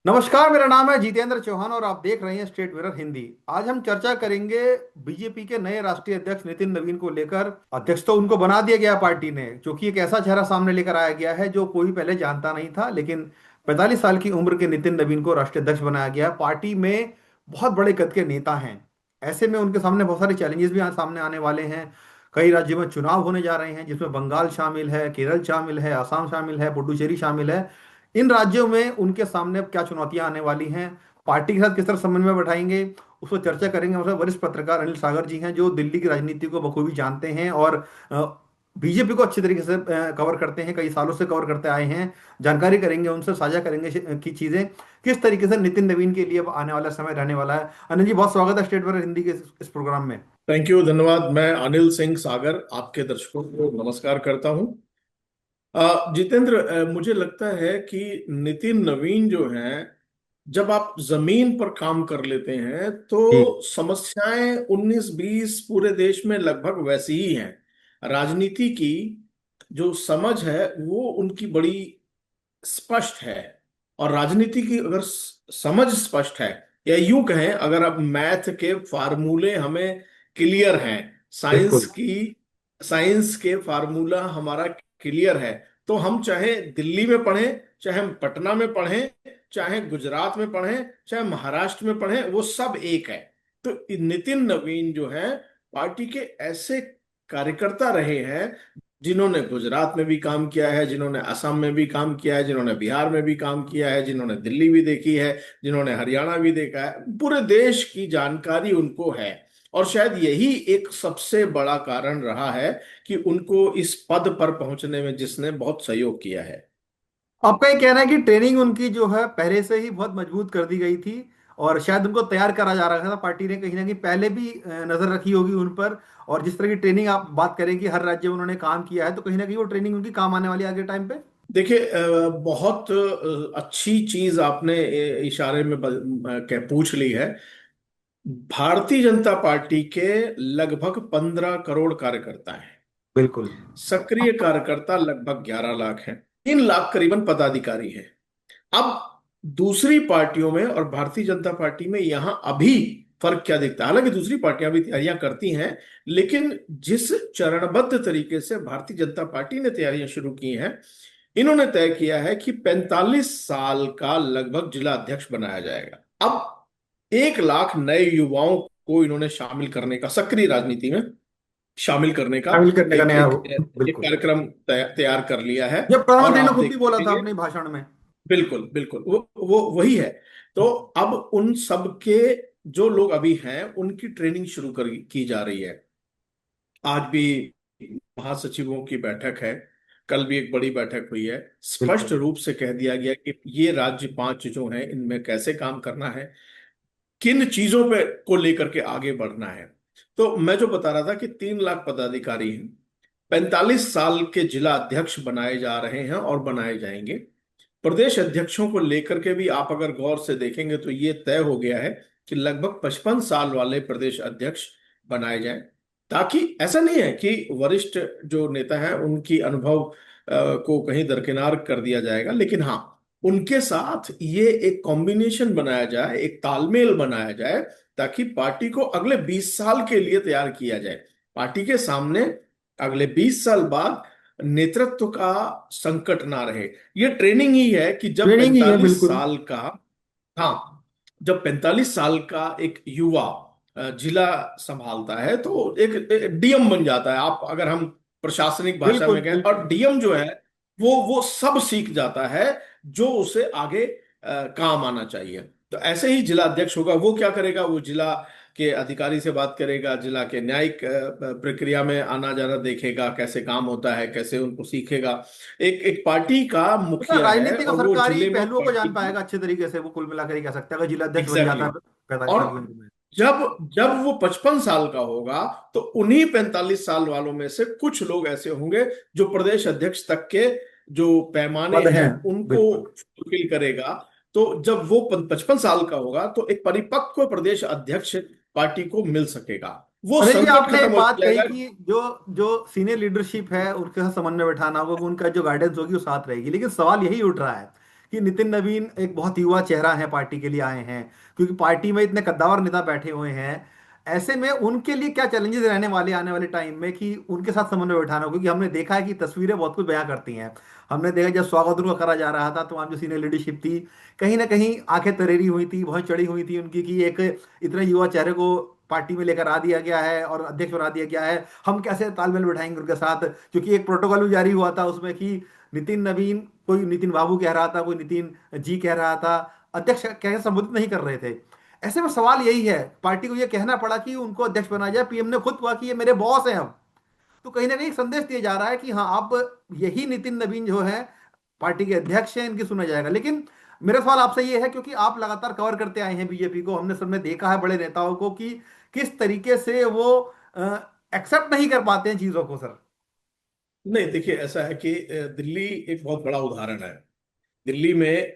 नमस्कार, मेरा नाम है जितेंद्र चौहान और आप देख रहे हैं स्टेट मिरर हिंदी। आज हम चर्चा करेंगे बीजेपी के नए राष्ट्रीय अध्यक्ष नितिन नवीन को लेकर। अध्यक्ष तो उनको बना दिया गया पार्टी ने, क्योंकि एक ऐसा चेहरा सामने लेकर आया गया है जो कोई पहले जानता नहीं था। लेकिन 45 साल की उम्र के नितिन नवीन को राष्ट्रीय अध्यक्ष बनाया गया। पार्टी में बहुत बड़े कद के नेता हैं। ऐसे में उनके सामने बहुत सारे चैलेंजेस भी सामने आने वाले हैं। कई राज्यों में चुनाव होने जा रहे हैं, जिसमें बंगाल शामिल है, केरल शामिल है, असम शामिल है, पुडुचेरी शामिल है। इन राज्यों में उनके सामने अब क्या चुनौतियां आने वाली हैं, पार्टी के साथ किस तरह समन्वय बैठाएंगे, उस पर चर्चा करेंगे। हमारे साथ वरिष्ठ पत्रकार अनिल सागर जी हैं, जो दिल्ली की राजनीति को बखूबी जानते हैं और बीजेपी को अच्छी तरीके से कवर करते हैं, कई सालों से कवर करते आए हैं। जानकारी करेंगे उनसे, साझा करेंगे कि चीजें किस तरीके से नितिन नवीन के लिए अब आने वाला समय रहने वाला है। अनिल जी, बहुत स्वागत है स्टेट पर हिंदी के इस प्रोग्राम में। थैंक यू, धन्यवाद। मैं अनिल सिंह सागर आपके दर्शकों को नमस्कार करता हूं। जितेंद्र, मुझे लगता है कि नितिन नवीन जो है, जब आप जमीन पर काम कर लेते हैं जी। तो समस्याएं 19-20 पूरे देश में लगभग वैसी ही हैं। राजनीति की जो समझ है वो उनकी बड़ी स्पष्ट है। और राजनीति की अगर समझ स्पष्ट है, या यूं कहें, अगर अब मैथ के फार्मूले हमें क्लियर हैं, साइंस बिल्कुल। की साइंस के फार्मूला हमारा क्लियर है, तो हम चाहे दिल्ली में पढ़ें, चाहे हम पटना में पढ़ें, चाहे गुजरात में पढ़ें, चाहे महाराष्ट्र में पढ़ें, वो सब एक है। तो नितिन नवीन जो है, पार्टी के ऐसे कार्यकर्ता रहे हैं जिन्होंने गुजरात में भी काम किया है, जिन्होंने असम में भी काम किया है, जिन्होंने बिहार में भी काम किया है, जिन्होंने दिल्ली भी देखी है, जिन्होंने हरियाणा भी देखा है। पूरे देश की जानकारी उनको है। और शायद यही एक सबसे बड़ा कारण रहा है कि उनको इस पद पर पहुंचने में जिसने बहुत सहयोग किया है। आपका ये कहना है कि ट्रेनिंग उनकी जो है पहले से ही बहुत मजबूत कर दी गई थी, और शायद उनको तैयार करा जा रहा था। पार्टी ने कहीं ना कहीं पहले भी नजर रखी होगी उन पर। और जिस तरह की ट्रेनिंग आप बात करें कि हर राज्य में उन्होंने काम किया है, तो कहीं ना कहीं वो ट्रेनिंग उनकी काम आने वाली है आगे टाइम पे। देखिए, बहुत अच्छी चीज आपने इशारे में पूछ ली है। भारतीय जनता पार्टी के लगभग 15 करोड़ कार्यकर्ता हैं। बिल्कुल। सक्रिय कार्यकर्ता लगभग 11 लाख हैं। 3 लाख करीबन पदाधिकारी हैं। अब दूसरी पार्टियों में और भारतीय जनता पार्टी में यहां अभी फर्क क्या दिखता है? हालांकि दूसरी पार्टियां भी तैयारियां करती हैं, लेकिन जिस चरणबद्ध तरीके से भारतीय जनता पार्टी ने तैयारियां शुरू की हैं, इन्होंने तय किया है कि 45 साल का लगभग जिला अध्यक्ष बनाया जाएगा। अब 1 लाख नए युवाओं को इन्होंने शामिल करने का, सक्रिय राजनीति में शामिल करने का शामिल करने का एक नया एक हो। एक बिल्कुल। कार्यक्रम तैयार कर लिया है। जब और प्रधानमंत्री ने आप खुद भी बोला था देखेंगे, अपने भाषण में। बिल्कुल बिल्कुल, वो वही है। तो अब उन सब के जो लोग अभी हैं, उनकी ट्रेनिंग शुरू की जा रही है। आज भी महासचिवों की बैठक है, कल भी एक बड़ी बैठक हुई है। स्पष्ट बिल्कुल। रूप से कह दिया गया कि ये राज्य पांच जो हैं, इनमें कैसे काम करना है, किन चीजों पे को लेकर के आगे बढ़ना है। तो मैं जो बता रहा था कि 3 लाख पदाधिकारी हैं, 45 साल के जिला अध्यक्ष बनाए जा रहे हैं और बनाए जाएंगे। प्रदेश अध्यक्षों को लेकर के भी आप अगर गौर से देखेंगे तो ये तय हो गया है कि लगभग 55 साल वाले प्रदेश अध्यक्ष बनाए जाएं, ताकि ऐसा नहीं है कि वरिष्ठ जो नेता हैं उनकी अनुभव को कहीं दरकिनार कर दिया जाएगा, लेकिन हाँ, उनके साथ ये एक कॉम्बिनेशन बनाया जाए, एक तालमेल बनाया जाए, ताकि पार्टी को अगले 20 साल के लिए तैयार किया जाए। पार्टी के सामने अगले 20 साल बाद नेतृत्व का संकट ना रहे। ये ट्रेनिंग ही है कि जब ट्रेनिंग ही है, 45 बिल्कुल। साल का हाँ, जब 45 साल का एक युवा जिला संभालता है तो एक डीएम बन जाता है। आप अगर हम प्रशासनिक भाषा बिल्कुल। में कहें, और बिल्कुल। डीएम जो है वो सब सीख जाता है जो उसे आगे काम आना चाहिए। तो ऐसे ही जिला अध्यक्ष होगा। वो क्या करेगा? वो जिला के अधिकारी से बात करेगा, जिला के न्यायिक प्रक्रिया में आना जाना देखेगा, कैसे काम होता है, कैसे उनको सीखेगा। एक एक पार्टी का मतलब मुखिया है राजनीतिक और और वो सरकारी जिले में पहलुओं को पार्टी जान की। पाएगा अच्छे तरीके से, वो कुल मिलाकर ही कह सकते हैं अगर जिला अध्यक्ष बन एग्जैक्टली जाता है exactly। 45 साल की और उम्र में। जब जब वो 55 साल का होगा, तो उन्हीं 45 साल वालों में से कुछ लोग ऐसे होंगे जो प्रदेश अध्यक्ष तक के जो पैमाने पद हैं हैं। उनको बिल्कुल। फुलफिल करेगा। तो जब वो 55 साल का होगा, तो एक परिपक्व प्रदेश अध्यक्ष पार्टी को मिल सकेगा। वो अरे जी, संकट आपने खत्म एक हो बात कही जाएगा। कि जो जो सीनियर लीडरशिप है उनके साथ समन्वय बैठाना होगा, उनका जो गाइडेंस होगी वो साथ रहेगी। लेकिन सवाल यही उठ रहा है कि नितिन नवीन एक बहुत युवा चेहरा है, पार्टी के लिए आए हैं, क्योंकि पार्टी में इतने कद्दावर नेता बैठे हुए हैं। ऐसे में उनके लिए क्या चैलेंजेस रहने वाले आने वाले टाइम में कि उनके साथ समन्वय बैठाना हो, क्योंकि हमने देखा है कि तस्वीरें बहुत कुछ बयां करती हैं। हमने देखा जब स्वागत उनका करा जा रहा था तो वहाँ जो सीनियर लीडरशिप थी, कहीं ना कहीं आंखें तरेरी हुई थी, बहुत चढ़ी हुई थी उनकी, कि एक इतने युवा चेहरे को पार्टी में लेकर आ दिया गया है और अध्यक्ष बना दिया गया है, हम कैसे तालमेल बैठाएंगे उनके साथ। क्योंकि एक प्रोटोकॉल भी जारी हुआ था उसमें कि नितिन नवीन, कोई नितिन बाबू कह रहा था, कोई नितिन जी कह रहा था, अध्यक्ष कह संबोधित नहीं कर रहे थे। ऐसे में सवाल यही है, पार्टी को यह कहना पड़ा कि उनको अध्यक्ष बनाया जाए, पीएम ने खुद कहा कि ये मेरे बॉस हैं अब। तो कहीं ना कहीं एक संदेश दिया जा रहा है कि हाँ, अब यही नितिन नवीन जो है पार्टी के अध्यक्ष हैं, इनकी सुना जाएगा। लेकिन मेरा सवाल आपसे ये है, क्योंकि आप लगातार कवर करते आए हैं बीजेपी को, हमने सबने देखा है बड़े नेताओं को कि किस तरीके से वो एक्सेप्ट नहीं कर पाते हैं चीजों को, सर। नहीं, देखिए ऐसा है कि दिल्ली एक बहुत बड़ा उदाहरण है। दिल्ली में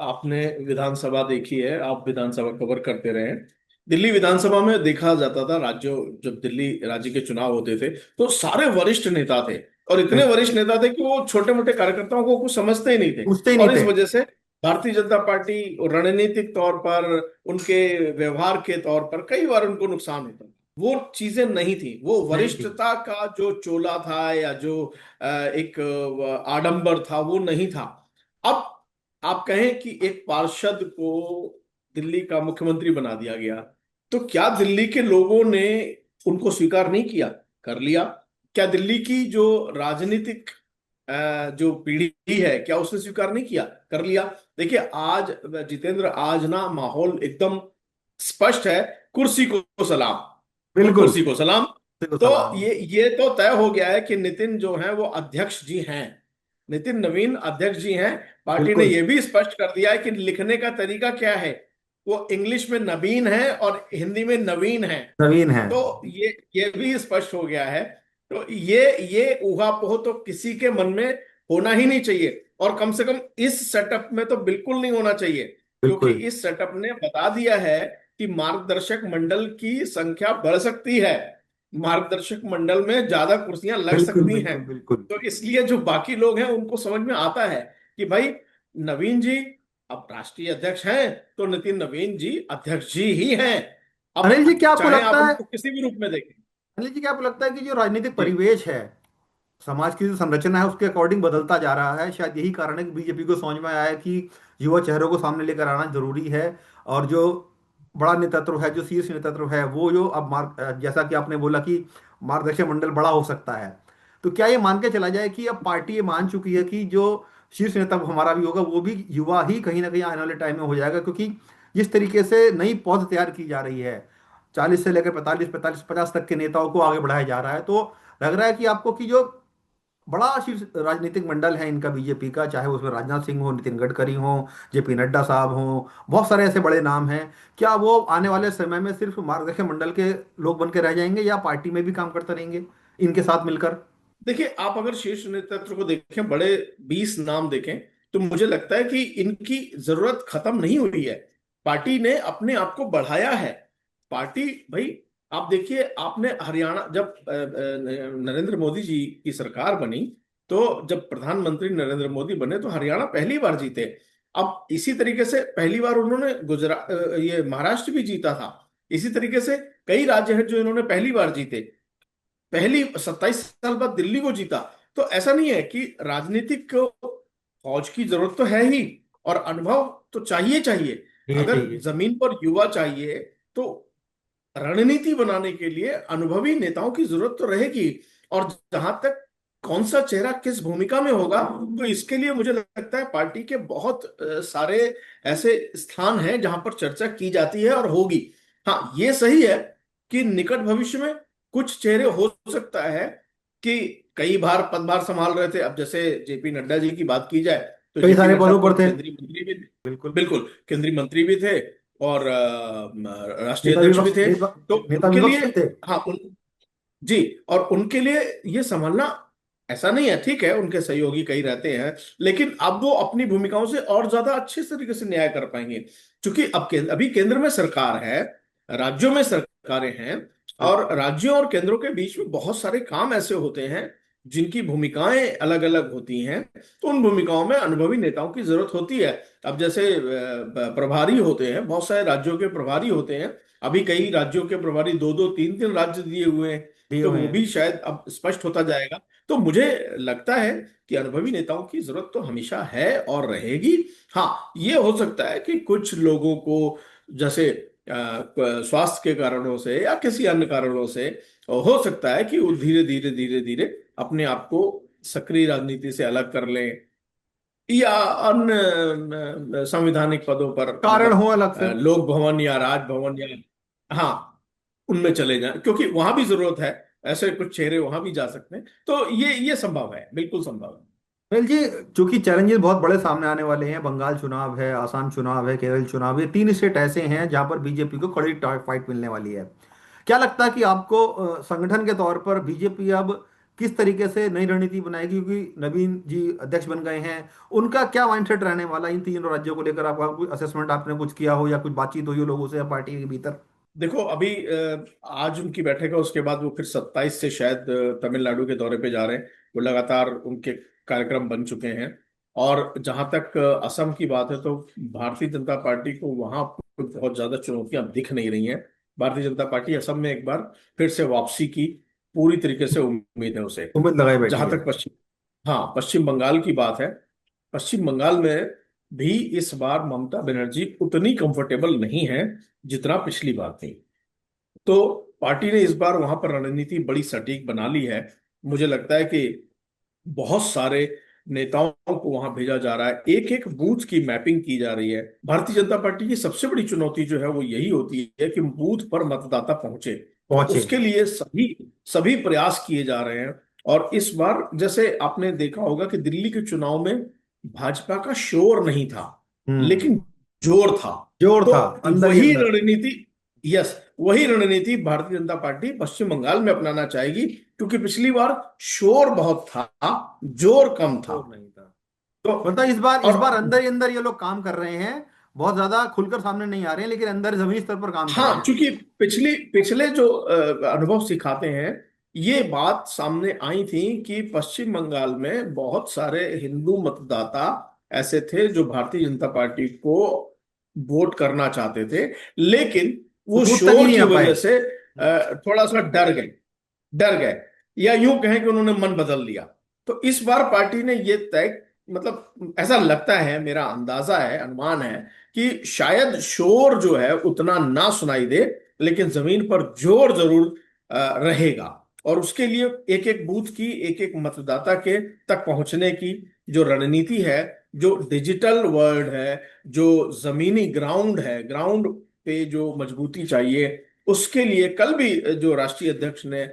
आपने विधानसभा देखी है, आप विधानसभा कवर करते रहे हैं। दिल्ली विधानसभा में देखा जाता था, राज्यों जब दिल्ली राज्य के चुनाव होते थे तो सारे वरिष्ठ नेता थे, और इतने बिल्कुल। वरिष्ठ नेता थे कि वो छोटे मोटे कार्यकर्ताओं को कुछ समझते ही नहीं थे। पूछते ही नहीं और इस थे। वजह से भारतीय जनता पार्टी रणनीतिक तौर पर, उनके व्यवहार के तौर पर कई बार उनको नुकसान होता था। वो चीजें नहीं थी, वो नहीं थी। वरिष्ठता का जो चोला था या जो एक आडंबर था वो नहीं था। अब आप कहें कि एक पार्षद को दिल्ली का मुख्यमंत्री बना दिया गया, तो क्या दिल्ली के लोगों ने उनको स्वीकार नहीं किया? कर लिया। क्या दिल्ली की जो राजनीतिक जो पीढ़ी है, क्या उसने स्वीकार नहीं किया? कर लिया। देखिए आज जितेंद्र, आज ना माहौल एकदम स्पष्ट है। कुर्सी को सलाम, और बिल्कुल। कुर्सी को सलाम। बिल्कुल तो सलाम। ये तो तय हो गया है कि नितिन जो है वो अध्यक्ष जी हैं। नितिन नवीन अध्यक्ष जी हैं। पार्टी ने बिल्कुल। यह भी स्पष्ट कर दिया है कि लिखने का तरीका क्या है, वो इंग्लिश में नवीन है और हिंदी में नवीन है। नवीन है। तो ये भी स्पष्ट हो गया है। तो ये ऊहापोह तो किसी के मन में होना ही नहीं चाहिए, और कम से कम इस सेटअप में तो बिल्कुल नहीं होना चाहिए। क्योंकि बिल्कुल। इस सेटअप ने बता दिया है कि मार्गदर्शक मंडल की संख्या बढ़ सकती है, मार्गदर्शक मंडल में ज्यादा कुर्सियां लग बिल्कुल। सकती हैं। बिल्कुल। बिल्कुल। तो इसलिए जो बाकी लोग हैं उनको समझ में आता है कि भाई नवीन जी अब राष्ट्रीय अध्यक्ष हैं, तो नितिन नवीन जी अध्यक्ष जी ही हैं। अब अनिल जी, क्या आपको चाहे आप लगता है, उनको किसी भी रूप में देखें। अनिल जी क्या आपको लगता है कि जो राजनीतिक जी। परिवेश है, समाज की जो संरचना है, उसके अकॉर्डिंग बदलता जा रहा है? शायद यही कारण है कि बीजेपी को समझ में आया है कि युवा चेहरों को सामने लेकर आना जरूरी है। और जो बड़ा नेतृत्व है, जो शीर्ष नेतृत्व है, वो जो अब मार्ग, जैसा कि आपने बोला कि मार्गदर्शक मंडल बड़ा हो सकता है, तो क्या ये मान के चला जाए कि अब पार्टी ये मान चुकी है कि जो शीर्ष नेतृत्व हमारा भी होगा वो भी युवा ही कहीं ना कहीं आने वाले टाइम में हो जाएगा? क्योंकि जिस तरीके से नई पौध तैयार की जा रही है, 40 से लेकर 45, 45, 50 तक के नेताओं को आगे बढ़ाया जा रहा है, तो लग रहा है कि आपको कि जो बड़ा शीर्ष राजनीतिक मंडल है इनका बीजेपी का, चाहे उसमें राजनाथ सिंह हो, नितिन गडकरी हो, जेपी नड्डा साहब हो, बहुत सारे ऐसे बड़े नाम हैं, क्या वो आने वाले समय में सिर्फ मार्गदर्शक मंडल के लोग बन के रह जाएंगे या पार्टी में भी काम करते रहेंगे इनके साथ मिलकर? देखिए आप अगर शीर्ष नेतृत्व को देखें, बड़े 20 नाम देखें, तो मुझे लगता है कि इनकी जरूरत खत्म नहीं हुई है। पार्टी ने अपने आप को बढ़ाया है। पार्टी, भाई आप देखिए, आपने हरियाणा जब नरेंद्र मोदी जी की सरकार बनी, तो जब प्रधानमंत्री नरेंद्र मोदी बने तो हरियाणा पहली बार जीते। अब इसी तरीके से पहली बार उन्होंने गुजरात, ये महाराष्ट्र भी जीता था। इसी तरीके से कई राज्य हैं जो इन्होंने पहली बार जीते। पहली 27 साल बाद दिल्ली को जीता। तो ऐसा नहीं है कि राजनीतिक फौज की जरूरत तो है ही, और अनुभव तो चाहिए चाहिए। ये अगर चाहिए। जमीन पर युवा चाहिए तो रणनीति बनाने के लिए अनुभवी नेताओं की जरूरत तो रहेगी। और जहां तक कौन सा चेहरा किस भूमिका में होगा, तो इसके लिए मुझे लगता है पार्टी के बहुत सारे ऐसे स्थान हैं जहां पर चर्चा की जाती है और होगी। हाँ, ये सही है कि निकट भविष्य में कुछ चेहरे हो सकता है कि कई बार पदभार संभाल रहे थे। अब जैसे जेपी नड्डा जी की बात की जाए, तो कई जेपी सारे नड्डा पदों पर खुद थे। केंद्रीय मंत्री भी थे। बिल्कुल। बिल्कुल, केंद्रीय मंत्री भी थे और राष्ट्रीय नेता अध्यक्ष भी विपक्ष, थे। नेता, तो नेता उनके विपक्ष लिए, भी थे। हाँ जी, और उनके लिए ये संभालना ऐसा नहीं है। ठीक है, उनके सहयोगी कई रहते हैं, लेकिन अब वो अपनी भूमिकाओं से और ज्यादा अच्छे तरीके से न्याय कर पाएंगे। क्योंकि अब अभी केंद्र में सरकार है, राज्यों में सरकारें हैं, और राज्यों और केंद्रों के बीच में बहुत सारे काम ऐसे होते हैं जिनकी भूमिकाएं अलग अलग होती हैं, तो उन भूमिकाओं में अनुभवी नेताओं की जरूरत होती है। अब जैसे प्रभारी होते हैं, बहुत सारे राज्यों के प्रभारी होते हैं। अभी कई राज्यों के प्रभारी दो दो तीन तीन राज्य दिए हुए हैं, दिए तो हुए वो हैं। भी शायद अब स्पष्ट होता जाएगा। तो मुझे लगता है कि अनुभवी नेताओं की जरूरत तो हमेशा है और रहेगी। हाँ, ये हो सकता है कि कुछ लोगों को, जैसे स्वास्थ्य के कारणों से या किसी अन्य कारणों से, हो सकता है कि वो धीरे धीरे धीरे धीरे अपने आप को सक्रिय राजनीति से अलग कर लें, या अन्य संवैधानिक पदों पर, कारण मतलब हो अलग से। लोक भवन या राजभवन, या हाँ, उनमें चले जाएं, क्योंकि वहां भी जरूरत है। ऐसे कुछ चेहरे वहां भी जा सकते हैं, तो ये संभव है, बिल्कुल संभव है। सुनील जी, चूंकि चैलेंजेस बहुत बड़े सामने आने वाले हैं, बंगाल चुनाव है, आसाम चुनाव है, केरल चुनाव, ये तीन स्टेट ऐसे हैं जहां पर बीजेपी को कड़ी फाइट मिलने वाली है। क्या लगता है कि आपको संगठन के तौर पर बीजेपी अब किस तरीके से नई रणनीति बनाएगी, क्योंकि नवीन जी अध्यक्ष बन गए हैं, उनका क्या माइंडसेट रहने वाला है इन तीनों राज्यों को लेकर? आपका कुछ असेसमेंट आपने कुछ किया हो या कुछ बातचीत हुई हो लोगों से या पार्टी के भीतर? देखो, अभी आज उनकी बैठक है, उसके बाद वो फिर 27 से शायद तमिलनाडु के दौरे पे जा रहे हैं। वो लगातार उनके कार्यक्रम बन चुके हैं। और जहां तक असम की बात है, तो भारतीय जनता पार्टी को वहां कोई बहुत ज्यादा चुनौतियां दिख नहीं रही हैं। भारतीय जनता पार्टी असम में एक बार फिर से वापसी की पूरी तरीके से उम्मीद है उसे। उम्मीद लगाई बैठी जहां है। तक हाँ, पश्चिम बंगाल की बात है, पश्चिम बंगाल में भी इस बार ममता बनर्जी उतनी कंफर्टेबल नहीं है जितना पिछली बार थी। तो पार्टी ने इस बार वहां पर रणनीति बड़ी सटीक बना ली है। मुझे लगता है कि बहुत सारे नेताओं को वहां भेजा जा रहा है, एक एक बूथ की मैपिंग की जा रही है। भारतीय जनता पार्टी की सबसे बड़ी चुनौती जो है वो यही होती है कि बूथ पर मतदाता पहुंचे। तो पहुंचे। उसके लिए सभी सभी प्रयास किए जा रहे हैं। और इस बार जैसे आपने देखा होगा कि दिल्ली के चुनाव में भाजपा का शोर नहीं था, हम्म। लेकिन जोर था। जोर तो था अंदर ही वही अंदर। रणनीति, यस, वही रणनीति भारतीय जनता पार्टी पश्चिम बंगाल में अपनाना चाहेगी, क्योंकि पिछली बार शोर बहुत था, जोर कम था। जोर नहीं था। तो मतलब इस बार और अंदर ही अंदर ये लोग काम कर रहे हैं। बहुत ज्यादा खुलकर सामने नहीं आ रहे हैं, लेकिन अंदर जमीनी स्तर पर काम कर रहे हाँ, हैं। क्योंकि पिछले जो अनुभव सिखाते हैं, ये बात सामने आई थी कि पश्चिम बंगाल में बहुत सारे हिंदू मतदाता ऐसे थे जो भारतीय जनता पार्टी को वोट करना चाहते थे, लेकिन वो वो बूथ तक ही शोर नहीं की आ पाए। वजह से थोड़ा सा डर गए, या यूं कहें कि उन्होंने मन बदल लिया। तो इस बार पार्टी ने ये तय, मतलब ऐसा लगता है, मेरा अंदाजा है, अनुमान है, कि शायद शोर जो है उतना ना सुनाई दे, लेकिन जमीन पर जोर जरूर रहेगा। और उसके लिए एक एक बूथ की, एक एक मतदाता के तक पहुंचने की जो रणनीति है, जो डिजिटल वर्ल्ड है, जो जमीनी ग्राउंड है, ग्राउंड पे जो मजबूती चाहिए, उसके लिए कल भी जो राष्ट्रीय अध्यक्ष ने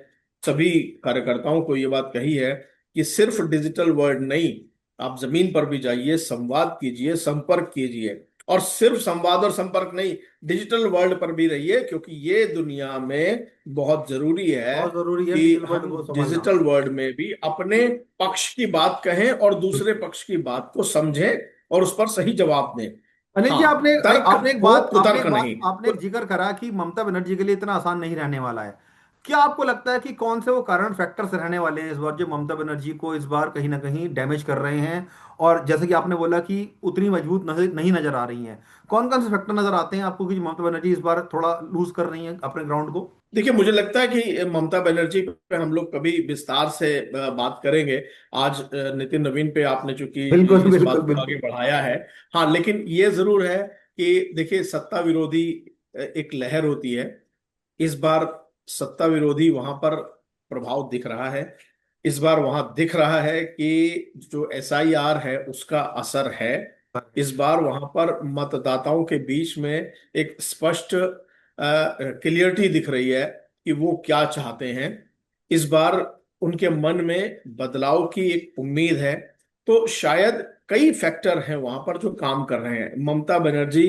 सभी कार्यकर्ताओं को ये बात कही है कि सिर्फ डिजिटल वर्ड नहीं, आप जमीन पर भी जाइए, संवाद कीजिए, संपर्क कीजिए। और सिर्फ संवाद और संपर्क नहीं, डिजिटल वर्ल्ड पर भी रहिए, क्योंकि ये दुनिया में बहुत जरूरी है बहुत जरूरी है कि डिजिटल वर्ल्ड हम को समझना। डिजिटल वर्ल्ड में भी अपने पक्ष की बात कहें और दूसरे पक्ष की बात को समझें और उस पर सही जवाब दें। अनिल जी, हाँ, आपने तर्क आपने एक हो, बात आपने कुतर्क एक बात नहीं। आपने एक जिक्र करा कि ममता बनर्जी के लिए इतना आसान नहीं रहने वाला है। क्या आपको लगता है कि कौन से वो कारण फैक्टर्स रहने वाले हैं इस बार जो ममता बनर्जी को इस बार कहीं ना कहीं डैमेज कर रहे हैं? और जैसे कि आपने बोला कि उतनी मजबूत नहीं नजर आ रही हैं, कौन कौन से फैक्टर नजर आते हैं आपको कि ममता बनर्जी इस बार थोड़ा लूज कर रही हैं अपने ग्राउंड को? देखिए, मुझे लगता है कि ममता बनर्जी पे हम लोग कभी विस्तार से बात करेंगे। आज नितिन नवीन पे आपने चूंकि बिल्कुल इस बिल्कुल बात को आगे बिल्कुल। बढ़ाया है। हाँ, लेकिन ये जरूर है कि देखिए, सत्ता विरोधी एक लहर होती है। इस बार सत्ता विरोधी वहां पर प्रभाव दिख रहा है। इस बार वहां दिख रहा है कि जो एसआईआर है उसका असर है। इस बार वहां पर मतदाताओं के बीच में एक स्पष्ट क्लियरिटी दिख रही है कि वो क्या चाहते हैं। इस बार उनके मन में बदलाव की एक उम्मीद है। तो शायद कई फैक्टर हैं वहां पर जो काम कर रहे हैं। ममता बनर्जी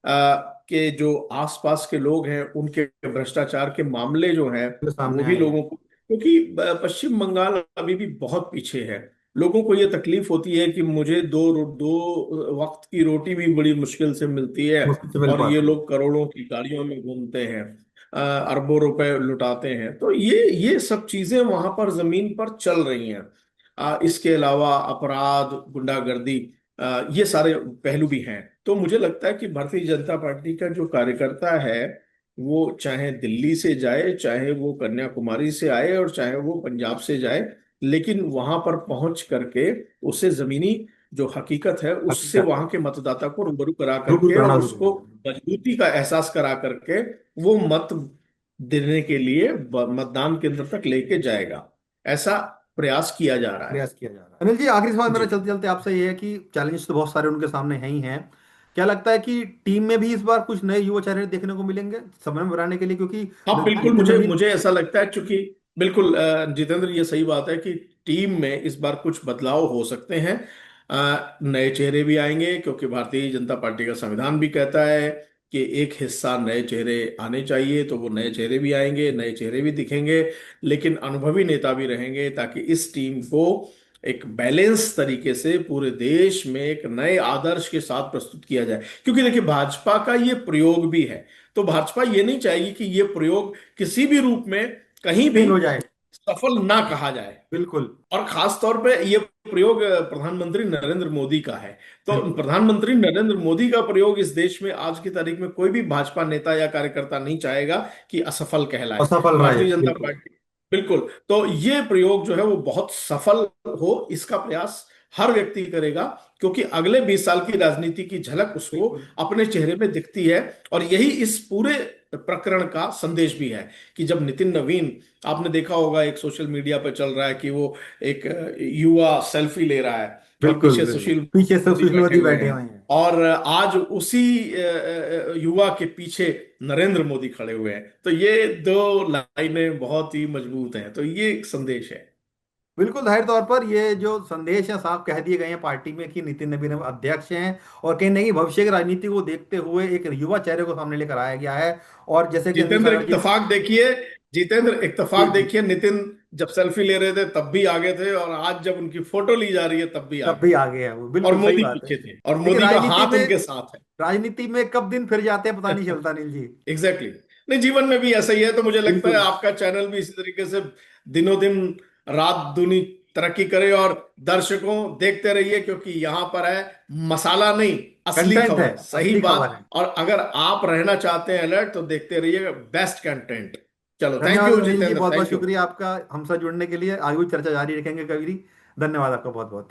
के जो आसपास के लोग हैं, उनके भ्रष्टाचार के मामले जो हैं, जो वो सामने भी आए हैं। लोगों को, क्योंकि पश्चिम बंगाल अभी भी बहुत पीछे है। लोगों को ये तकलीफ होती है कि मुझे दो वक्त की रोटी भी बड़ी मुश्किल से मिलती है, मुश्किल से मिल और ये पाती है। लोग करोड़ों की गाड़ियों में घूमते हैं, अरबों रुपए लुटाते हैं। तो ये सब चीजें वहां पर जमीन पर चल रही हैं। इसके अलावा अपराध, गुंडागर्दी, ये सारे पहलू भी हैं। तो मुझे लगता है कि भारतीय जनता पार्टी का जो कार्यकर्ता है, वो चाहे दिल्ली से जाए, चाहे वो कन्याकुमारी से आए, और चाहे वो पंजाब से जाए, लेकिन वहां पर पहुंच करके उसे जमीनी जो हकीकत है उससे हकीकत वहां के मतदाता को रूबरू करा रूबरू करके और कराना जरूरी उसको है। मजबूती का एहसास करा करके वो मत देने के लिए मतदान केंद्र तक लेके जाएगा। ऐसा प्रयास किया जा रहा है। प्रयास किया जा रहा है। अनिल जी, आखिरी सवाल मेरा जी। चलते चलते आपसे ये है कि चैलेंज तो बहुत सारे उनके सामने हैं ही हैं। क्या लगता है कि टीम में भी इस बार कुछ नए युवा चेहरे देखने को मिलेंगे समय में बनाने के लिए, क्योंकि हाँ बिल्कुल, नितिन मुझे नवीन। मुझे ऐसा लगता है, क्योंकि बिल्कुल जितेंद्र, ये सही बात है कि टीम में इस बार कुछ बदलाव हो सकते हैं। नए चेहरे भी आएंगे, क्योंकि भारतीय जनता पार्टी का संविधान भी कहता है कि एक हिस्सा नए चेहरे आने चाहिए, तो वो नए चेहरे भी आएंगे, नए चेहरे भी दिखेंगे, लेकिन अनुभवी नेता भी रहेंगे, ताकि इस टीम को एक बैलेंस तरीके से पूरे देश में एक नए आदर्श के साथ प्रस्तुत किया जाए। क्योंकि देखिए, भाजपा का ये प्रयोग भी है, तो भाजपा ये नहीं चाहेगी कि ये प्रयोग किसी भी रूप में कहीं भी फेल हो जाए। सफल ना कहा जाए। बिल्कुल। और खास तौर पे ये प्रयोग प्रधानमंत्री नरेंद्र मोदी का है। तो बिल्कुल। प्रधानमंत्री नरेंद्र मोदी का प्रयोग इस देश में आज की तारीख में कोई भी भाजपा नेता या कार्यकर्ता नहीं चाहेगा कि असफल कहलाए। असफल रहे, भारतीय जनता बिल्कुल। पार्टी, बिल्कुल, तो ये प्रयोग जो है वो बहुत सफल हो, इसका प्रयास हर व्यक्ति करेगा, क्योंकि अगले 20 साल की राजनीति की झलक उसको बिल्कुल। अपने चेहरे में दिखती है। और यही इस पूरे प्रकरण का संदेश भी है कि जब नितिन नवीन, आपने देखा होगा एक सोशल मीडिया पर चल रहा है कि वो एक युवा सेल्फी ले रहा है, और बिल्कुल। पीछे बिल्कुल, सुशील पीछे से मोदी सुशील बैठे मोदी हुए बैठे हैं, हुए हैं। और आज उसी युवा के पीछे नरेंद्र मोदी खड़े हुए हैं। तो ये दो लाइनें बहुत ही मजबूत हैं, तो ये एक संदेश है। बिल्कुल, जाहिर तौर पर ये जो संदेश है साफ कह दिए गए हैं पार्टी में कि नितिन नवीन अब अध्यक्ष हैं, और कहीं ना कहीं भविष्य की राजनीति को देखते हुए एक युवा चेहरे को सामने लेकर आया गया है। और जैसे कि अनिल जितेंद्र साहब जी। इत्तेफाक देखिए, जितेंद्र जी इत्तेफाक जी। देखिए, नितिन जब सेल्फी ले रहे थे तब भी आगे थे, और आज जब उनकी फोटो ली जा रही है तब भी तब आगे भी हैं। आगे है वो, और बिल्कुल सही मोदी बात है। पीछे थे, और देखिए, मोदी का हाथ उनके साथ है। राजनीति में कब दिन फिर जाते हैं पता नहीं चलता अनिल जी। Exactly exactly। नहीं, जीवन में भी ऐसा ही है। तो मुझे लगता है बिल्कुल। आपका चैनल भी इसी तरीके से दिनों दिन रात दूनी तरक्की करे, और दर्शकों देखते रहिए, क्योंकि यहाँ पर है मसाला नहीं, असली कंटेंट है, खबर, सही असली खबर बात। है। और अगर आप रहना चाहते हैं अलर्ट, तो देखते रहिए बेस्ट कंटेंट। चलो, थैंक धन्यवाद यू अनिल जी, जितेंद्र, बहुत बहुत थैंक यू। शुक्रिया आपका हमसे जुड़ने के लिए। आगे भी चर्चा जारी रखेंगे कभी भी। धन्यवाद आपका बहुत बहुत।